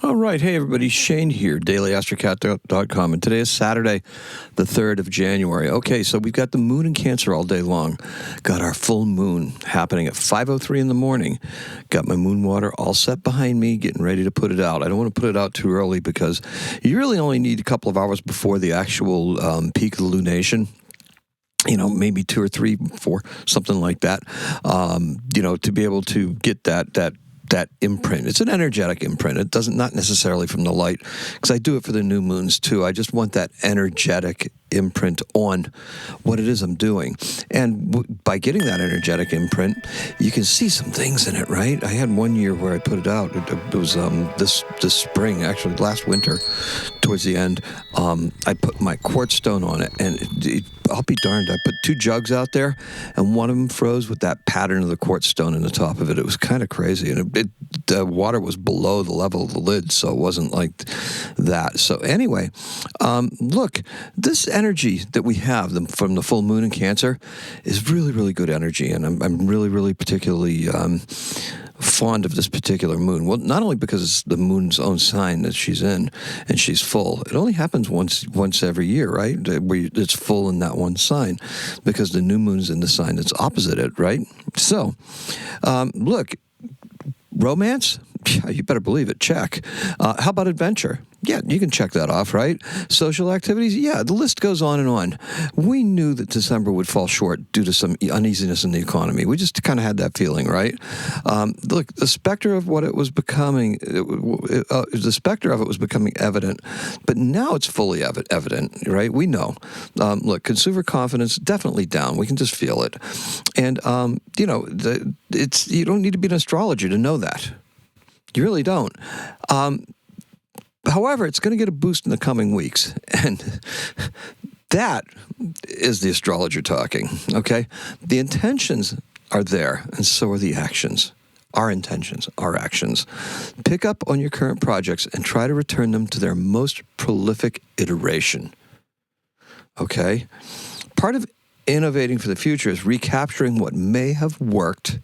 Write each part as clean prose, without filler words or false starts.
All right. Hey, everybody. Shane here, daily-astrocat.com. And today is Saturday, the 3rd of January. Okay, so we've got the moon in Cancer all day long. Got our full moon happening at 5:03 in the morning. Got my moon water all set behind me, getting ready to put it out. I don't want to put it out too early because you really only need a couple of hours before the actual peak of the lunation. Maybe 2 or 3, 4, something like that, to be able to get that imprint. It's an energetic imprint. It doesn't, not necessarily from the light, because I do it for the new moons too. I just want that energetic imprint on what it is I'm doing. And by getting that energetic imprint, you can see some things in it, right? I had one year where I put it out. It was this spring, actually last winter, towards the end. I put my quartz stone on it, and I'll be darned, I put 2 jugs out there, and one of them froze with that pattern of the quartz stone in the top of it. It was kind of crazy, and the water was below the level of the lid, so it wasn't like that. So anyway, look, this energy that we have from the full moon in Cancer is really, really good energy, and I'm really, really particularly fond of this particular moon. Well, not only because it's the moon's own sign that she's in, and she's full. It only happens once every year, right? Where it's full in that one sign, because the new moon's in the sign that's opposite it, right? So, look, romance, you better believe it, check. How about adventure? Yeah, you can check that off, right? Social activities, yeah, the list goes on and on. We knew that December would fall short due to some uneasiness in the economy. We just kind of had that feeling, right? Look, the specter of what it was becoming, the specter of it was becoming evident, but now it's fully evident, right? We know. Look, consumer confidence definitely down. We can just feel it, and you don't need to be an astrologer to know that. You really don't. However, it's going to get a boost in the coming weeks, and that is the astrologer talking, okay? The intentions are there, and so are the actions. Our intentions, our actions. Pick up on your current projects and try to return them to their most prolific iteration, okay? Part of innovating for the future is recapturing what may have worked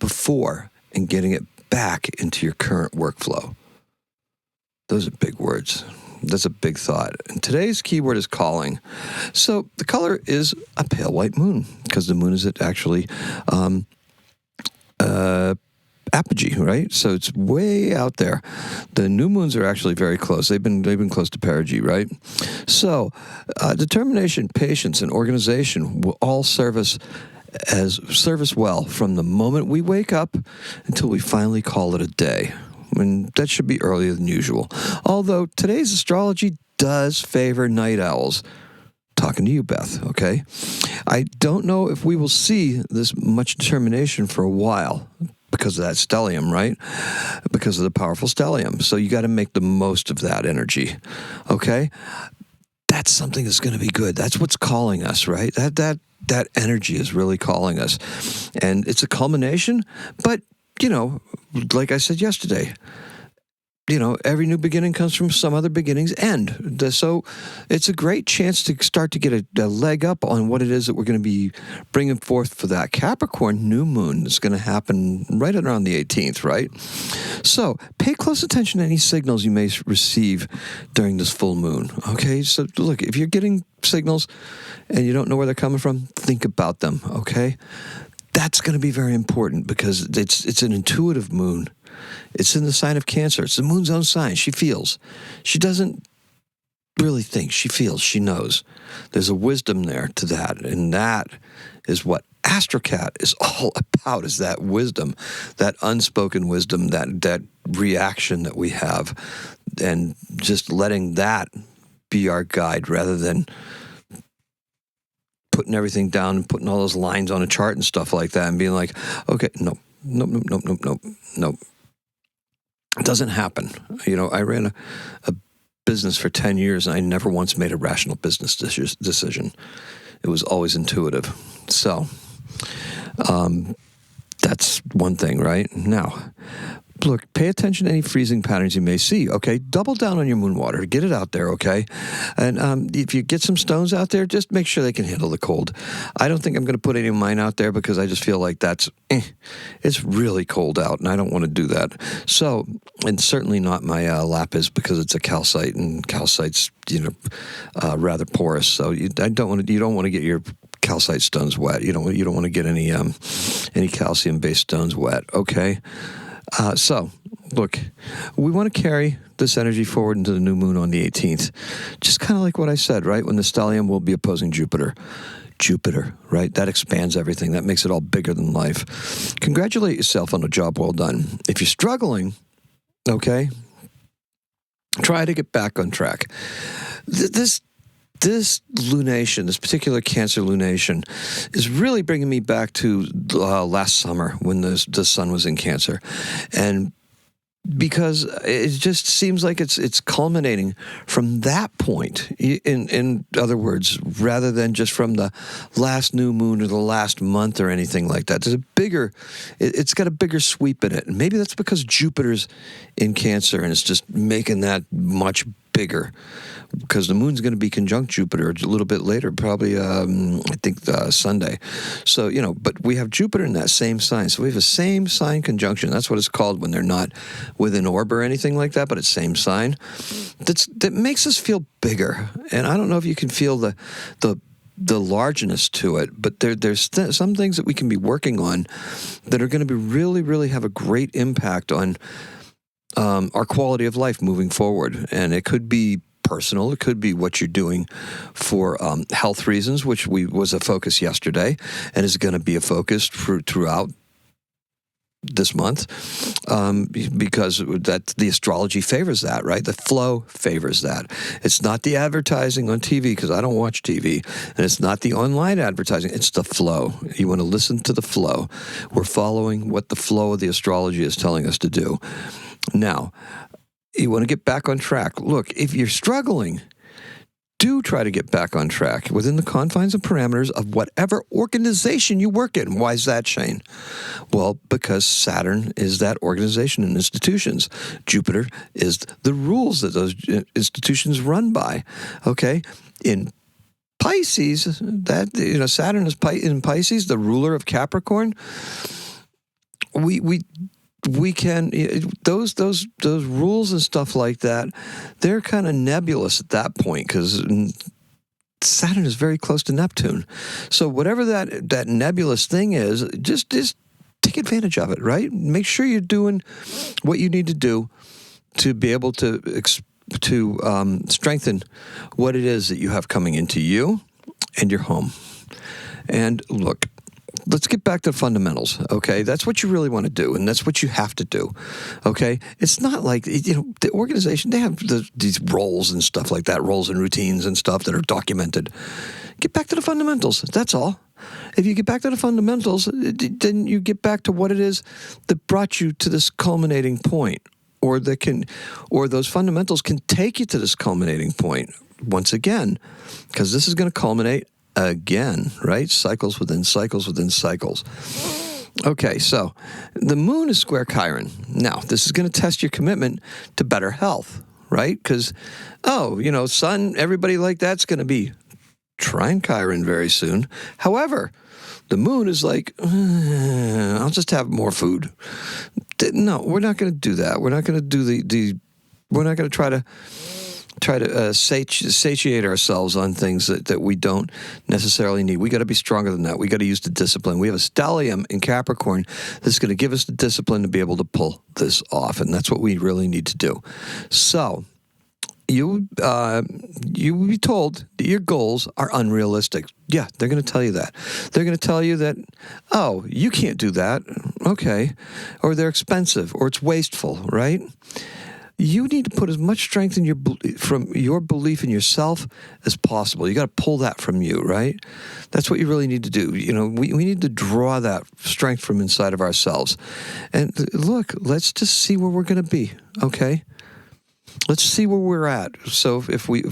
before and getting it back into your current workflow. Those are big words. That's a big thought. And today's keyword is calling. So the color is a pale white moon, because the moon is at actually apogee, right? So it's way out there. The new moons are actually very close. They've been close to perigee, right? So determination, patience, and organization will all serve us well from the moment we wake up until we finally call it a day. And that should be earlier than usual. Although today's astrology does favor night owls. Talking to you, Beth, okay? I don't know if we will see this much determination for a while because of that stellium, right? Because of the powerful stellium. So you got to make the most of that energy, okay? That's something that's going to be good. That's what's calling us, right? That energy is really calling us. And it's a culmination, but like I said yesterday, every new beginning comes from some other beginning's end. So it's a great chance to start to get a leg up on what it is that we're going to be bringing forth for that Capricorn new moon that's going to happen right around the 18th, right? So pay close attention to any signals you may receive during this full moon, okay? So look, if you're getting signals and you don't know where they're coming from, think about them, okay? That's going to be very important because it's an intuitive moon. It's in the sign of Cancer. It's the moon's own sign. She feels. She doesn't really think. She feels. She knows. There's a wisdom there to that, and that is what AstroCat is all about, is that wisdom, that unspoken wisdom, that reaction that we have, and just letting that be our guide rather than putting everything down and putting all those lines on a chart and stuff like that and being like, okay, no. It doesn't happen. I ran a business for 10 years and I never once made a rational business decision. It was always intuitive. So that's one thing, right? Now, look, pay attention to any freezing patterns you may see, okay? Double down on your moon water. Get it out there, okay? And if you get some stones out there, just make sure they can handle the cold. I don't think I'm going to put any of mine out there because I just feel like it's really cold out, and I don't want to do that. So, and certainly not my lapis because it's a calcite, and calcite's, rather porous. So you don't want to get your calcite stones wet. You don't want to get any calcium-based stones wet, okay? So, look, we want to carry this energy forward into the new moon on the 18th. Just kind of like what I said, right? When the stellium will be opposing Jupiter. Jupiter, right? That expands everything. That makes it all bigger than life. Congratulate yourself on a job well done. If you're struggling, okay, try to get back on track. This lunation, this particular Cancer lunation, is really bringing me back to last summer when the sun was in Cancer. And because it just seems like it's culminating from that point. In other words, rather than just from the last new moon or the last month or anything like that. It's got a bigger sweep in it. And maybe that's because Jupiter's in Cancer and it's just making that much bigger. Because the moon's going to be conjunct Jupiter a little bit later, probably, I think, Sunday. So, but we have Jupiter in that same sign. So we have a same sign conjunction. That's what it's called when they're not within orb or anything like that, but it's same sign. That makes us feel bigger. And I don't know if you can feel the largeness to it, but there's some things that we can be working on that are going to be really, really have a great impact on our quality of life moving forward. And it could be personal. It could be what you're doing for health reasons, which was a focus yesterday and is going to be a focus throughout this month because the astrology favors that, right? The flow favors that. It's not the advertising on TV because I don't watch TV, and it's not the online advertising. It's the flow. You want to listen to the flow. We're following what the flow of the astrology is telling us to do. Now, you want to get back on track. Look, if you're struggling, do try to get back on track within the confines and parameters of whatever organization you work in. Why is that, Shane? Well, because Saturn is that organization and institutions. Jupiter is the rules that those institutions run by. Okay? In Pisces, Saturn is in Pisces, the ruler of Capricorn. We can those rules and stuff like that. They're kind of nebulous at that point because Saturn is very close to Neptune. So whatever that nebulous thing is, just take advantage of it. Right? Make sure you're doing what you need to do to be able to strengthen what it is that you have coming into you and your home. And look, let's get back to fundamentals, okay? That's what you really want to do, and that's what you have to do, okay? It's not like, the organization, they have these roles and stuff like that, roles and routines and stuff that are documented. Get back to the fundamentals, that's all. If you get back to the fundamentals, then you get back to what it is that brought you to this culminating point, or those fundamentals can take you to this culminating point once again, because this is going to culminate again, right? Cycles within cycles within cycles. Okay, so the moon is square Chiron. Now, this is going to test your commitment to better health, right? Because, sun, everybody like that's going to be trine Chiron very soon. However, the moon is like, I'll just have more food. No, we're not going to do that. We're not going to do we're not going to try to satiate ourselves on things that we don't necessarily need. We got to be stronger than that. We got to use the discipline. We have a stellium in Capricorn that's going to give us the discipline to be able to pull this off, and that's what we really need to do. So you will be told that your goals are unrealistic. Yeah, they're going to tell you that. They're going to tell you that, oh, you can't do that. Okay. Or they're expensive, or it's wasteful, right? You need to put as much strength from your belief in yourself as possible. You got to pull that from you, right? That's what you really need to do. We need to draw that strength from inside of ourselves. And look, let's just see where we're going to be, okay? Let's see where we're at. So if we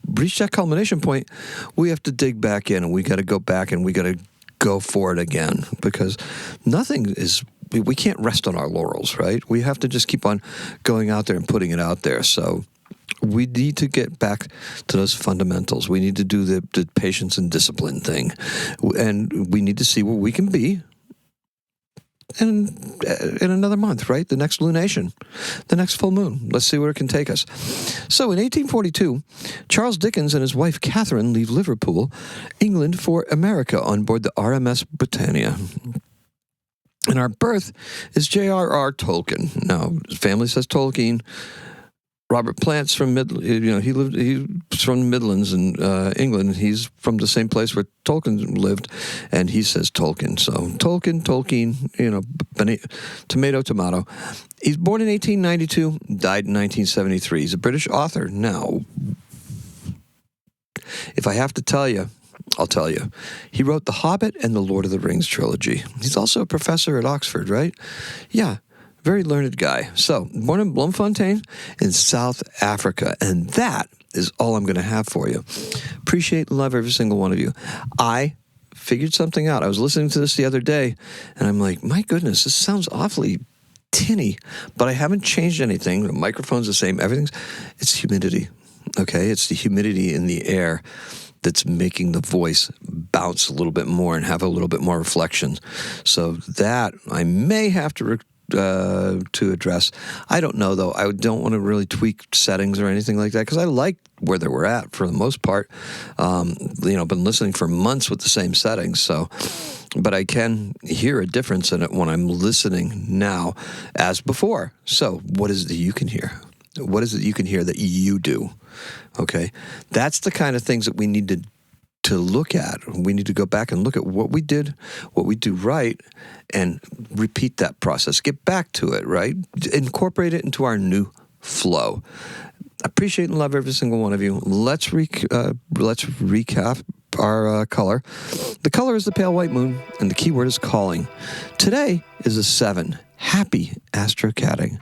reach that culmination point, we have to dig back in, and we got to go back and we got to go for it again, because nothing is we can't rest on our laurels, right? We have to just keep on going out there and putting it out there. So we need to get back to those fundamentals. We need to do the patience and discipline thing. And we need to see where we can be in another month, right? The next lunation, the next full moon. Let's see where it can take us. So in 1842, Charles Dickens and his wife Catherine leave Liverpool, England, for America on board the RMS Britannia. And our birth is J.R.R. Tolkien. Now, his family says Tolkien. Robert Plant's from he's from the Midlands in England. He's from the same place where Tolkien lived, and he says Tolkien. So Tolkien, tomato. He's born in 1892, died in 1973. He's a British author. Now, if I have to tell you, I'll tell you. He wrote The Hobbit and the Lord of the Rings trilogy. He's also a professor at Oxford, right? Yeah. Very learned guy. So, born in Bloemfontein in South Africa. And that is all I'm going to have for you. Appreciate and love every single one of you. I figured something out. I was listening to this the other day, and I'm like, my goodness, this sounds awfully tinny. But I haven't changed anything. The microphone's the same. It's humidity. Okay? It's the humidity in the air that's making the voice bounce a little bit more and have a little bit more reflection. So that I may have to address. I don't know, though. I don't want to really tweak settings or anything like that because I like where they were at for the most part. Been listening for months with the same settings, so. But I can hear a difference in it when I'm listening now as before. So what is it that you can hear? What is it you can hear that you do? Okay? That's the kind of things that we need to look at. We need to go back and look at what we did, what we do right, and repeat that process. Get back to it, right? Incorporate it into our new flow. Appreciate and love every single one of you. Let's recap our color. The color is the pale white moon, and the keyword is calling. Today is a 7. Happy astrocatting.